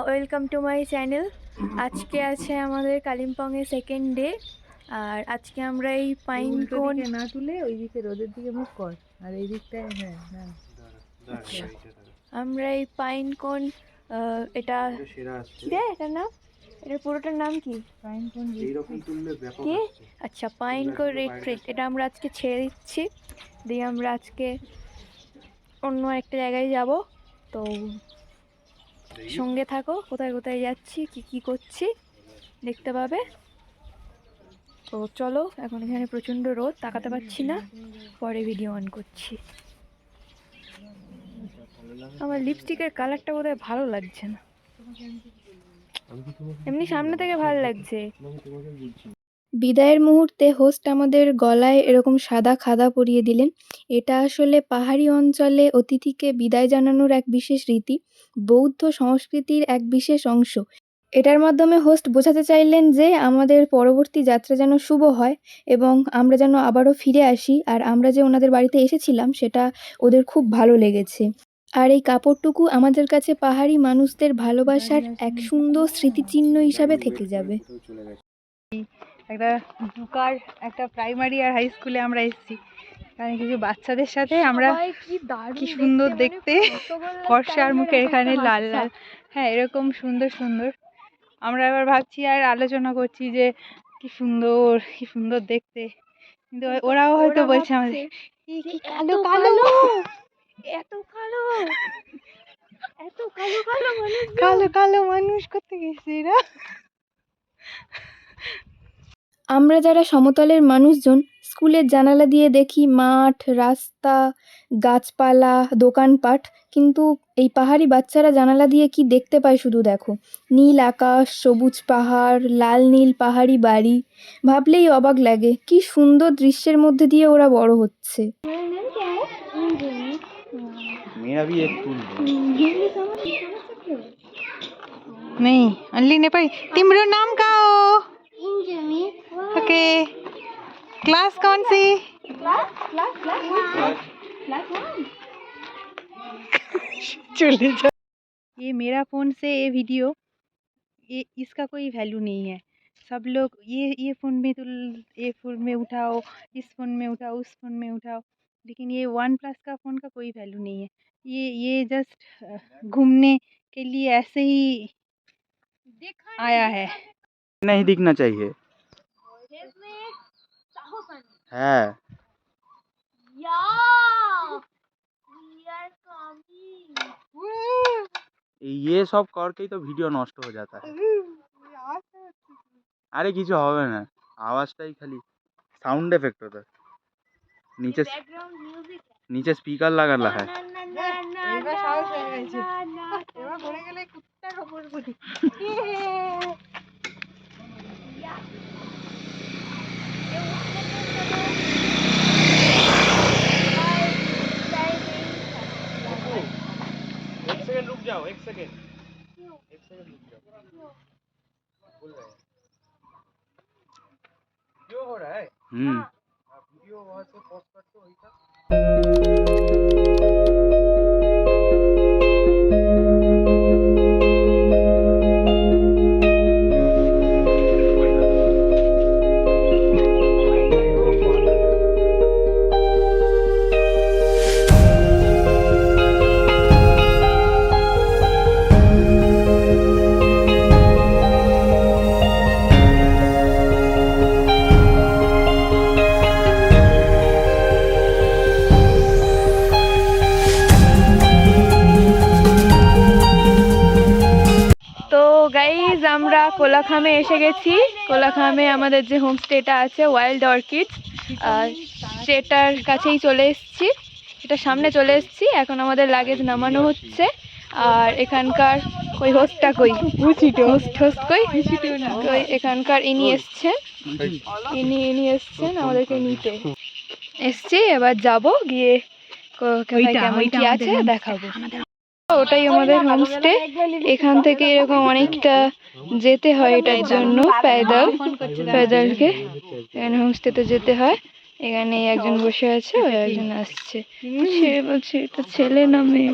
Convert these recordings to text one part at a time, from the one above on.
Welcome to my channel. আজকে আছে আমাদের কালিম্পংয়ের সেকেন্ড ডে। আর আজকে আমরা এই পাইন কোন না তুলে ওইদিকে রোদের দিকে মুখ কর, আর এই দিকটায় হ্যাঁ হ্যাঁ আমরা এই পাইন কোন এটা কি রে, এটার নাম, এটার পুরোটার নাম কি? পাইন কোন কি? আচ্ছা, পাইন কোন রেড ট্রেক, এটা আমরা আজকে ছেড়ে দিচ্ছি। দিয়ে আমরা আজকে অন্য একটা জায়গায় যাব। তো সঙ্গে থাকো, কোথায় কোথায় যাচ্ছি, কি কি করছি দেখতে পাবে। তো চলো, এখন এখানে প্রচণ্ড রোদ, তাকাতে পারছি না, পরে ভিডিও অন করছি। আমার লিপস্টিকের কালারটা বোধহয় ভালো লাগছে না, এমনি সামনে থেকে ভালো লাগছে। বিদায়ের মুহূর্তে হোস্ট আমাদের গলায় এরকম সাদা খাদা পরিয়ে দিলেন। এটা আসলে পাহাড়ি অঞ্চলে অতিথিকে বিদায় জানানোর এক বিশেষ রীতি, বৌদ্ধ সংস্কৃতির এক বিশেষ অংশ। এটার মাধ্যমে হোস্ট বোঝাতে চাইলেন যে আমাদের পরবর্তী যাত্রা যেন শুভ হয় এবং আমরা যেন আবারও ফিরে আসি। আর আমরা যে ওনাদের বাড়িতে এসেছিলাম সেটা ওদের খুব ভালো লেগেছে। আর এই কাপড়টুকু আমাদের কাছে পাহাড়ি মানুষদের ভালোবাসার এক সুন্দর স্মৃতিচিহ্ন হিসাবে থেকে যাবে। একটা দুকার একটা প্রাইমারি আর হাই স্কুলে আমরা এসেছি, কারণ কিছু বাচ্চাদের সাথে আমরা কি সুন্দর দেখতে, ফর্সার মুখে এখানে লাল লাল, হ্যাঁ এরকম সুন্দর সুন্দর। আমরা এবার ভাবছি আর আলোচনা করছি যে কি সুন্দর দেখতে, কিন্তু ওরাও হয়তো বলছে আমাদের কি কালো কালো, এত কালো, এত কালো কালো মানুষ, কালো কালো মানুষ করতে গেছে এরা। আমরা যারা সমতলের মানুষজন স্কুলের জানালা দিয়ে দেখি মাঠ, রাস্তা, গাছপালা, দোকানপাট, কিন্তু এই পাহাড়ি বাচ্চারা জানালা দিয়ে কি দেখতে পায় শুধু দেখো, নীল আকাশ, সবুজ পাহাড়, লাল নীল পাহাড়ি বাড়ি। ভাবলেই অবাক লাগে কি সুন্দর দৃশ্যের মধ্যে দিয়ে ওরা বড় হচ্ছে। मेरा भी एक फूल नहीं अनली नेपाली। तिम्रो नाम का हो? ओके, क्लास कौन सी? चले जा। ये मेरा फोन से ये वीडियो, ये इसका कोई वैल्यू नहीं है। सब लोग ये फोन में ये फोन में उठाओ, इस फोन में उठाओ, उस फोन में उठाओ, लेकिन ये वन प्लस का फोन का कोई वैल्यू नहीं है। ये जस्ट घूमने के लिए ऐसे ही आया है। नहीं दिखना चाहिए है। ये सब करके ही तो वीडियो नष्ट हो जाता है। अरे কিছু হবে না, আওয়াজটাই খালি সাউন্ড এফেক্ট होता है। नीचे स्पीकर লাগানো है। এবার সাহস হয়ে গেছে, এবার পড়ে গেলে কুত্তা খবর করি। एक सेकंड रुक जाओ, एक सेकंड रुक जाओ। बोल रहे हैं क्यों हो रहा है? वीडियो वहां से पोस्ट कर दो वहीं तक। তো গাইজ, আমরা কোলাখামে এসে গেছি। কোলাখামে আমাদের যে হোমস্টেটা আছে ওয়াইল্ড অর্কিড, সেটার কাছেই চলে এসেছি, সেটার সামনে চলে এসেছি। এখন আমাদের লাগেজ নামানো হচ্ছে। আর এখানকার ওই হোস্টটা কই, হোস্ট কই, এখানকার ইনি এসছেন, ইনি এসছেন আমাদেরকে নিতে এসছি। এবার যাব, গিয়ে কেমন কি আছে দেখাবো। ওটাই আমাদের হোমস্টে। এখান থেকে এরকম অনেকটা যেতে হয়, এটার জন্য প্যাদালকে এখানে হোমস্টেতে যেতে হয়। এখানে একজন বসে আছে, ওই একজন আসছে। সে বলছে এটা ছেলে না মেয়ে।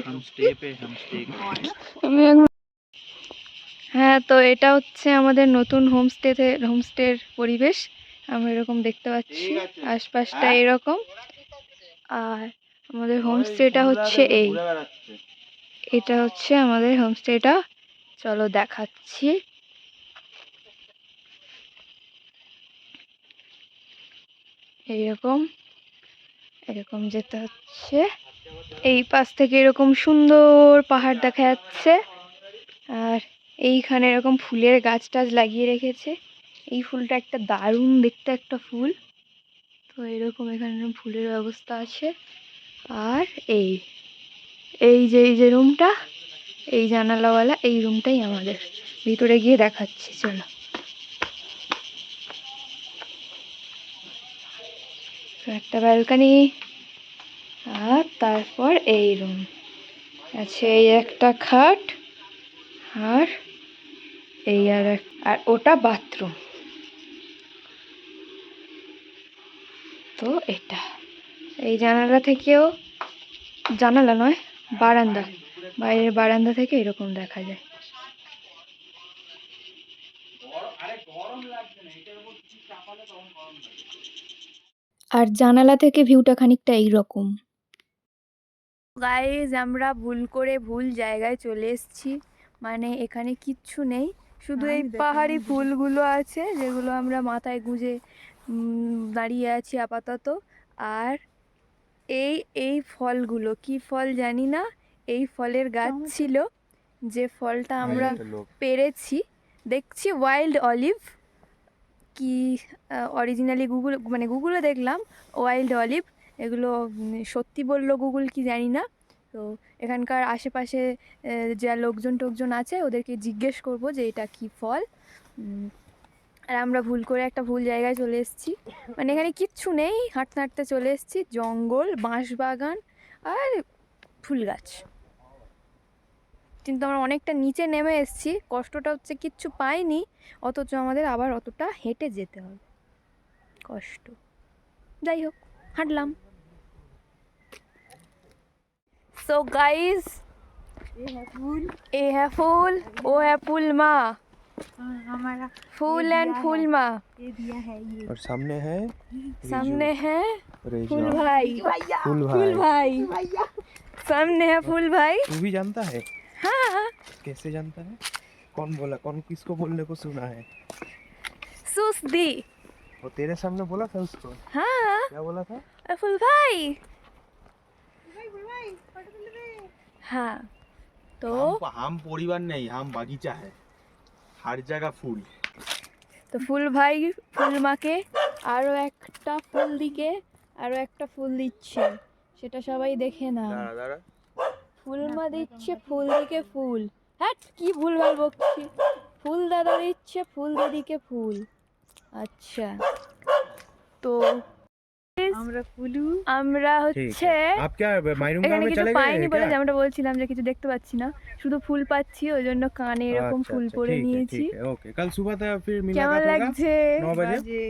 আমি হ্যাঁ, তো এটা হচ্ছে আমাদের নতুন হোমস্টের পরিবেশ। আমরা এরকম দেখতে পাচ্ছি, আশপাশটা এরকম। আর আমাদের হোমস্টেটা হচ্ছে এটা হচ্ছে আমাদের হোমস্টেটা। চলো দেখাচ্ছি। এইরকম এরকম যেতে হচ্ছে। এই পাশ থেকে এরকম সুন্দর পাহাড় দেখা যাচ্ছে। আর এইখানে এরকম ফুলের গাছ টাছ লাগিয়ে রেখেছে। এই ফুলটা একটা দারুণ দেখতে একটা ফুল। তো এরকম এখানে ফুলের ব্যবস্থা আছে। আর এই যে রুমটা, এই জানালাওয়ালা এই রুমটাই আমাদের। ভিতরে গিয়ে দেখাচ্ছি, চলো। তো একটা ব্যালকনি, আর তারপর এই রুম আছে। এই একটা খাট, আর এই আর ওটা বাথরুম। তো এটা এই জানালা থেকেও, জানালা নয় বারান্দা, বাইরের বারান্দা থেকে এরকম দেখা যায়। আর জানালা থেকে ভিউটা খানিকটা এইরকম। গাইজ, আমরা ভুল জায়গায় চলে এসেছি। মানে এখানে কিচ্ছু নেই, শুধু এই পাহাড়ি ফুলগুলো আছে যেগুলো আমরা মাথায় গুঁজে দাঁড়িয়ে আছি আপাতত। আর এই ফলগুলো কি ফল জানি না, এই ফলের গাছ ছিল, যে ফলটা আমরা পেরেছি। দেখছি ওয়াইল্ড অলিভ, কি অরিজিনালি গুগলে দেখলাম ওয়াইল্ড অলিভ। এগুলো সত্যি বললো গুগল কি জানি না। তো এখানকার আশেপাশে যা লোকজন আছে ওদেরকে জিজ্ঞেস করব যে এটা কি ফল। আর আমরা ভুল করে একটা ভুল জায়গায় চলে এসেছি। মানে এখানে কিচ্ছু নেই, হাঁটতে হাঁটতে চলে এসেছি জঙ্গল, বাঁশ বাগান আর ফুল গাছ। কিন্তু আমরা অনেকটা নিচে নেমে এসেছি, কষ্টটা হচ্ছে কিচ্ছু পাইনি, অথচ আমাদের আবার অতটা হেঁটে যেতে হবে, কষ্ট। যাই হোক, হাঁটলাম। সো গাইস, ये है फूल, वो है फूल माँ, हमारा फूल एंड फूल माँ। ये दिया है ये। और सामने है रेजू। फूल भाई, फूल भाई सामने है फूल भाई। तू भी जानता है? हाँ, कैसे जानता है? कौन बोला? कौन किसको बोलने को सुना है? सूस दी। वो तेरे सामने बोला था उसको? हाँ, क्या बोला था? फूल भाई। हाँ, तो हम परिवार नहीं, हम बागीचा है, हर जगह फूल। তো ফুল ভাই ফুল মাকে আরো একটা ফুল দিকে আরো একটা ফুল দিচ্ছে, সেটা সবাই দেখে না। দাঁড়া ফুল মা দিচ্ছে ফুল দিকে ফুল। হ্যাঁ, কি ভুলভাল বকছি। ফুল দাদা দিচ্ছে ফুল দিদিকে ফুল। আচ্ছা, তো আমরা হচ্ছে आप क्या मायरूम এখানে में কিছু चले পাইনি गए বলে, क्या? যেমনটা বলছিলাম যে কিছু দেখতে পাচ্ছি না, শুধু ফুল পাচ্ছি, ওই জন্য কানে এরকম ফুল পরে নিয়েছি। ठीक है, ओके। कल सुबह तक फिर কেমন मुलाकात होगा লাগছে? 9 बजे।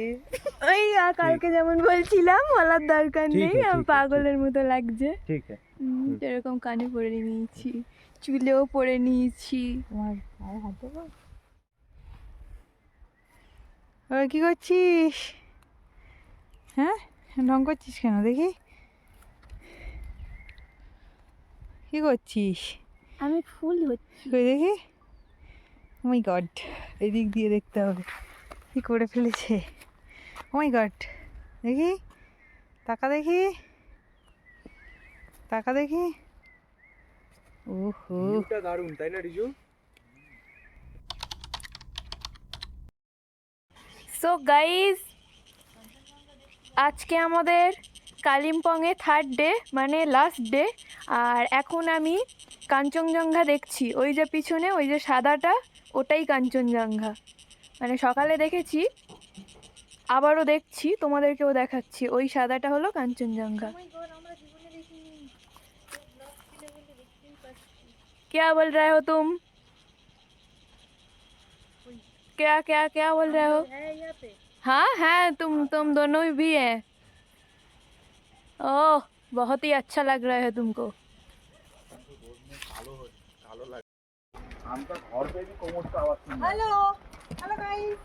ওই কালকে যেমন বলছিলাম, বলার দরকার ঠিক নেই, আছে, আমি ঠিক আছে, পাগলের মতো লাগছে। ठीक है। এরকম কানে পরে নিয়েছি, চুলেও পরে নিয়েছি। ওই কি করছিস? হ্যাঁ, ঢং করছিস কেন দেখি? কি করছিস? আমি ফুল হচ্ছি। কই দেখি। ও মাই গড, এদিক দিয়ে দেখতে হবে কি করে ফেলেছে। ও মাই গড, দেখি, তাকা দেখি, তাকা দেখি। ওহো, ভিউটা দারুণ, তাই না রিজু? সো গাইজ, আজকে আমাদের কালিম্পংয়ে 3rd ডে, মানে লাস্ট ডে। আর এখন আমি কাঞ্চনজঙ্ঘা দেখছি, ওই যে পিছনে ওই যে সাদাটা, ওটাই কাঞ্চনজঙ্ঘা। মানে সকালে দেখেছি, আবারও দেখছি, তোমাদেরকেও দেখাচ্ছি, ওই সাদাটা হলো কাঞ্চনজঙ্ঘা। क्या बोल रहे हो तुम? क्या क्या क्या बोल रहे हो? हाँ है, तुम दोनों भी हैं। ओह, बहुत ही अच्छा लग रहा है तुमको। आमका घर पे भी कोमर का आवाज सुन हेलो हेलो गाइस,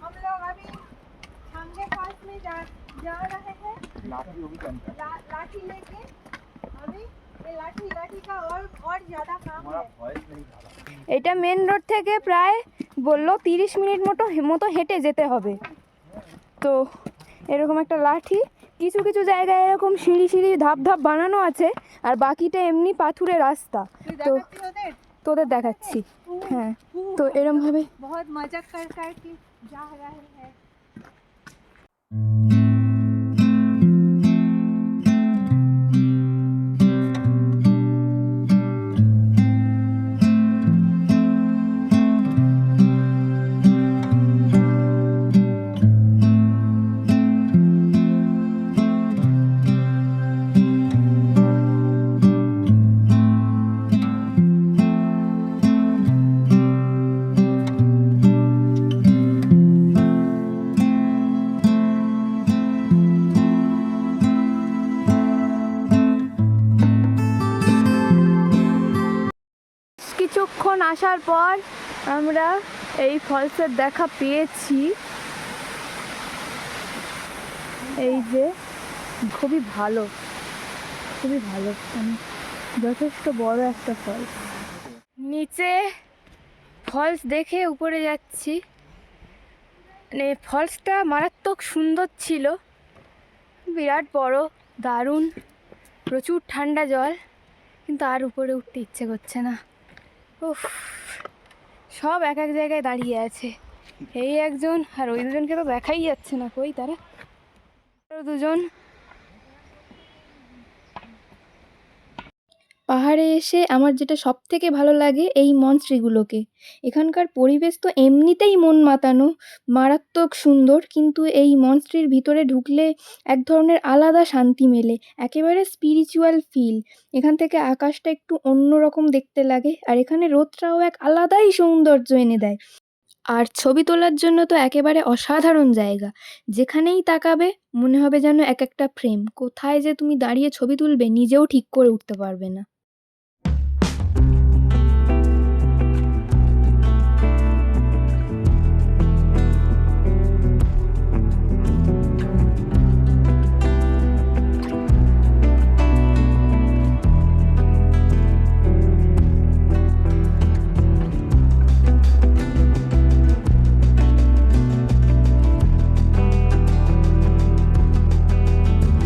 हम लोग अभी छांगे फॉल्स में जा रहे हैं लाठी होगी चमका लाठी लेके। अभी ये लाठी का और ज्यादा काम हमारा है। वॉइस नहीं आ रहा এটা মেন রোড থেকে প্রায় বললো 30 মিনিট মতো হেঁটে যেতে হবে। তো এরকম একটা লাঠি, কিছু কিছু জায়গায় এরকম সিঁড়ি সিঁড়ি ধাপ ধাপ বানানো আছে, আর বাকিটা এমনি পাথুরে রাস্তা। তো তোদের দেখাচ্ছি। হ্যাঁ, তো এরমভাবে बहुत मजा कर के जा रहे हैं। কিছুক্ষণ আসার পর আমরা এই ফলসের দেখা পেয়েছি। এই যে খুবই ভালো, যথেষ্ট বড় একটা ফলস। নিচে ফলস দেখে উপরে যাচ্ছি। মানে ফলসটা মারাত্মক সুন্দর ছিল, বিরাট বড়, দারুণ, প্রচুর ঠান্ডা জল, কিন্তু আর উপরে উঠতে ইচ্ছে করছে না। উফ, সব এক এক জায়গায় দাঁড়িয়ে আছে। এই একজন, আর ওই দুজনকে তো দেখাই যাচ্ছে না, কই তারা? দুজন। পাহাড়ে এসে আমার যেটা সব থেকে ভালো লাগে এই মনস্ট্রিগুলোকে। এখানকার পরিবেশ তো এমনিতেই মন মাতানো, মারাত্মক সুন্দর, কিন্তু এই মনস্ট্রির ভিতরে ঢুকলে এক ধরনের আলাদা শান্তি মেলে, একেবারে স্পিরিচুয়াল ফিল। এখান থেকে আকাশটা একটু অন্যরকম দেখতে লাগে, আর এখানে রোদটাও এক আলাদাই সৌন্দর্য এনে দেয়। আর ছবি তোলার জন্য তো একেবারে অসাধারণ জায়গা। যেখানেই তাকাবে মনে হবে যেন এক একটা ফ্রেম। কোথায় যে তুমি দাঁড়িয়ে ছবি তুলবে নিজেও ঠিক করে উঠতে পারবে না।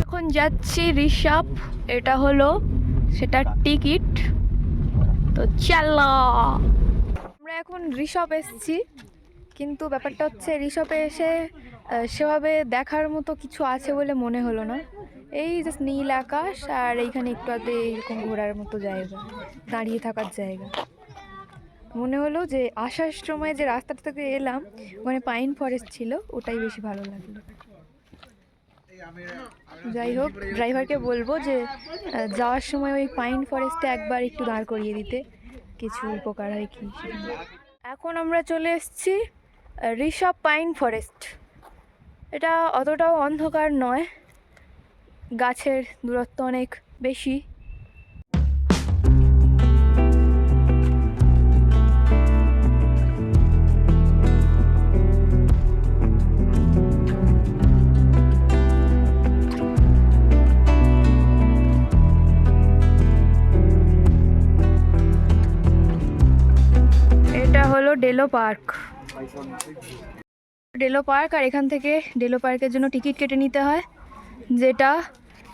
এখন যাচ্ছি ঋষভ, এটা হলো সেটার টিকিট। তো চলো, আমরা এখন ঋষভ এসেছি, কিন্তু ব্যাপারটা হচ্ছে ঋষভে এসে সেভাবে দেখার মতো কিছু আছে বলে মনে হলো না। এই জাস্ট নীল আকাশ, আর এইখানে একটু আধে এইরকম ঘোরার মতো জায়গা, দাঁড়িয়ে থাকার জায়গা। মনে হলো যে আসার সময় যে রাস্তাটা থেকে এলাম ওখানে পাইন ফরেস্ট ছিল, ওটাই বেশি ভালো লাগলো। যাই হোক, ড্রাইভারকে বলবো যে যাওয়ার সময় ওই পাইন ফরেস্টে একবার একটু দাঁড় করিয়ে দিতে, কিছু উপকার হয় কি। এখন আমরা চলে এসেছি ঋষভ পাইন ফরেস্ট। এটা অতটাও অন্ধকার নয়, গাছের দূরত্ব অনেক বেশি। এটা হলো ডেলো পার্ক। আর এখান থেকে ডেলো পার্কের জন্য টিকিট কেটে নিতে হয়, যেটা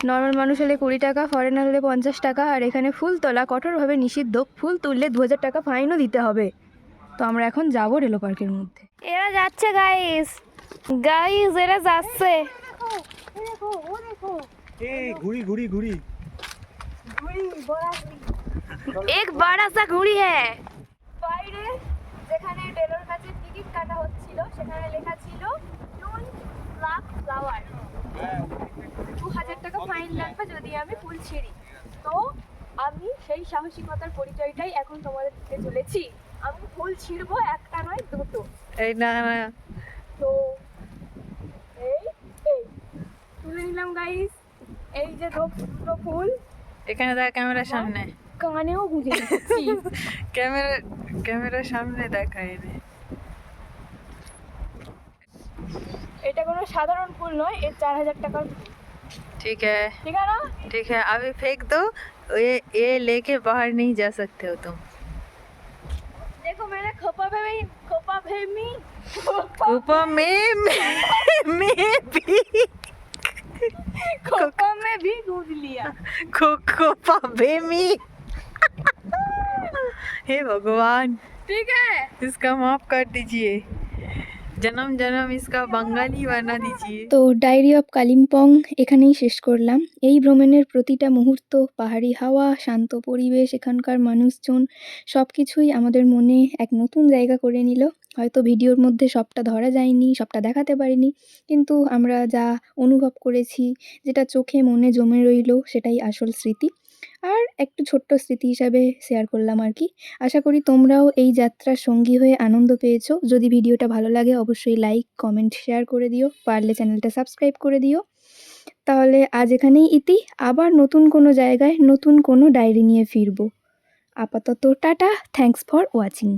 নর্মাল মানুষ হলে 20 টাকা, ফরেনার হলে 50 টাকা। আর এখানে ফুল তোলা কঠোরভাবে নিষিদ্ধ, ফুল তুললে 2000 টাকা ফাইনও দিতে হবে। তো আমরা এখন যাবো ডেলো পার্কের মধ্যে। এরা যাচ্ছে গাইস, এরা যাচ্ছে। घुड़ी घुड़ी घुड़ी এক বড় সা ঘুড়ি হ্যাঁ। বাইরে যেখানে ডেলোর কাছে টিকিট কাটা হচ্ছিল সেখানে লেখা ছিল ডোন্ট প্লাক ফ্লাওয়ার, 2000 টাকা ফাইন লাগবে যদি আমি ফুল ছিঁড়ি। তো আমি সেই সাহসিকতার পরিচয়টাই এখন তোমাদের দিতে চলেছি। আমি ফুল ছিঁড়বো, একটা নয় দুটো। এই না না, তো এই তুলে নিলাম গাইস, এই যে দুটো ফুল। এখানে দেখ ক্যামেরার সামনে। কানেও গুঁজে দিচ্ছি। ক্যামেরার সামনে দেখায় রে। এটা কোনো সাধারণ ফুল নয়, এর 4000 টাকার ফুল। ठीक है ঠিক আছে না? ठीक है, अभी फेंक दो। ये लेके बाहर नहीं जा सकते हो तुम। देखो मैंने खोपा भेमी ऊपर में भी खोपा में भी गूंज लिया। कोपा बेमी। हे भगवान, ठीक है, इसका माफ कर दीजिए, जन्म जन्म इसका बंगाली बना दीजिए। তো ডায়েরি অফ কালিম্পং এখানেই শেষ করলাম। এই ভ্রমণের প্রতিটা মুহূর্ত, পাহাড়ি হাওয়া, শান্ত পরিবেশ, এখানকার মানুষজন সব কিছুই আমাদের মনে এক নতুন জায়গা করে নিল। হয়তো ভিডিওর মধ্যে সবটা ধরা যায়নি, সবটা দেখাতে পারিনি, কিন্তু আমরা যা অনুভব করেছি, যেটা চোখে মনে জমে রইল, সেটাই আসল স্মৃতি। আর একটু ছোট্ট স্মৃতি হিসাবে শেয়ার করলাম আর কি। আশা করি তোমরাও এই যাত্রার সঙ্গী হয়ে আনন্দ পেয়েছো। যদি ভিডিওটা ভালো লাগে অবশ্যই লাইক, কমেন্ট, শেয়ার করে দিও। পারলে চ্যানেলটা সাবস্ক্রাইব করে দিও। তাহলে আজ এখানেই ইতি। আবার নতুন কোনো জায়গায় নতুন কোনো ডায়েরি নিয়ে ফিরবো। আপাতত টাটা। Thanks for watching.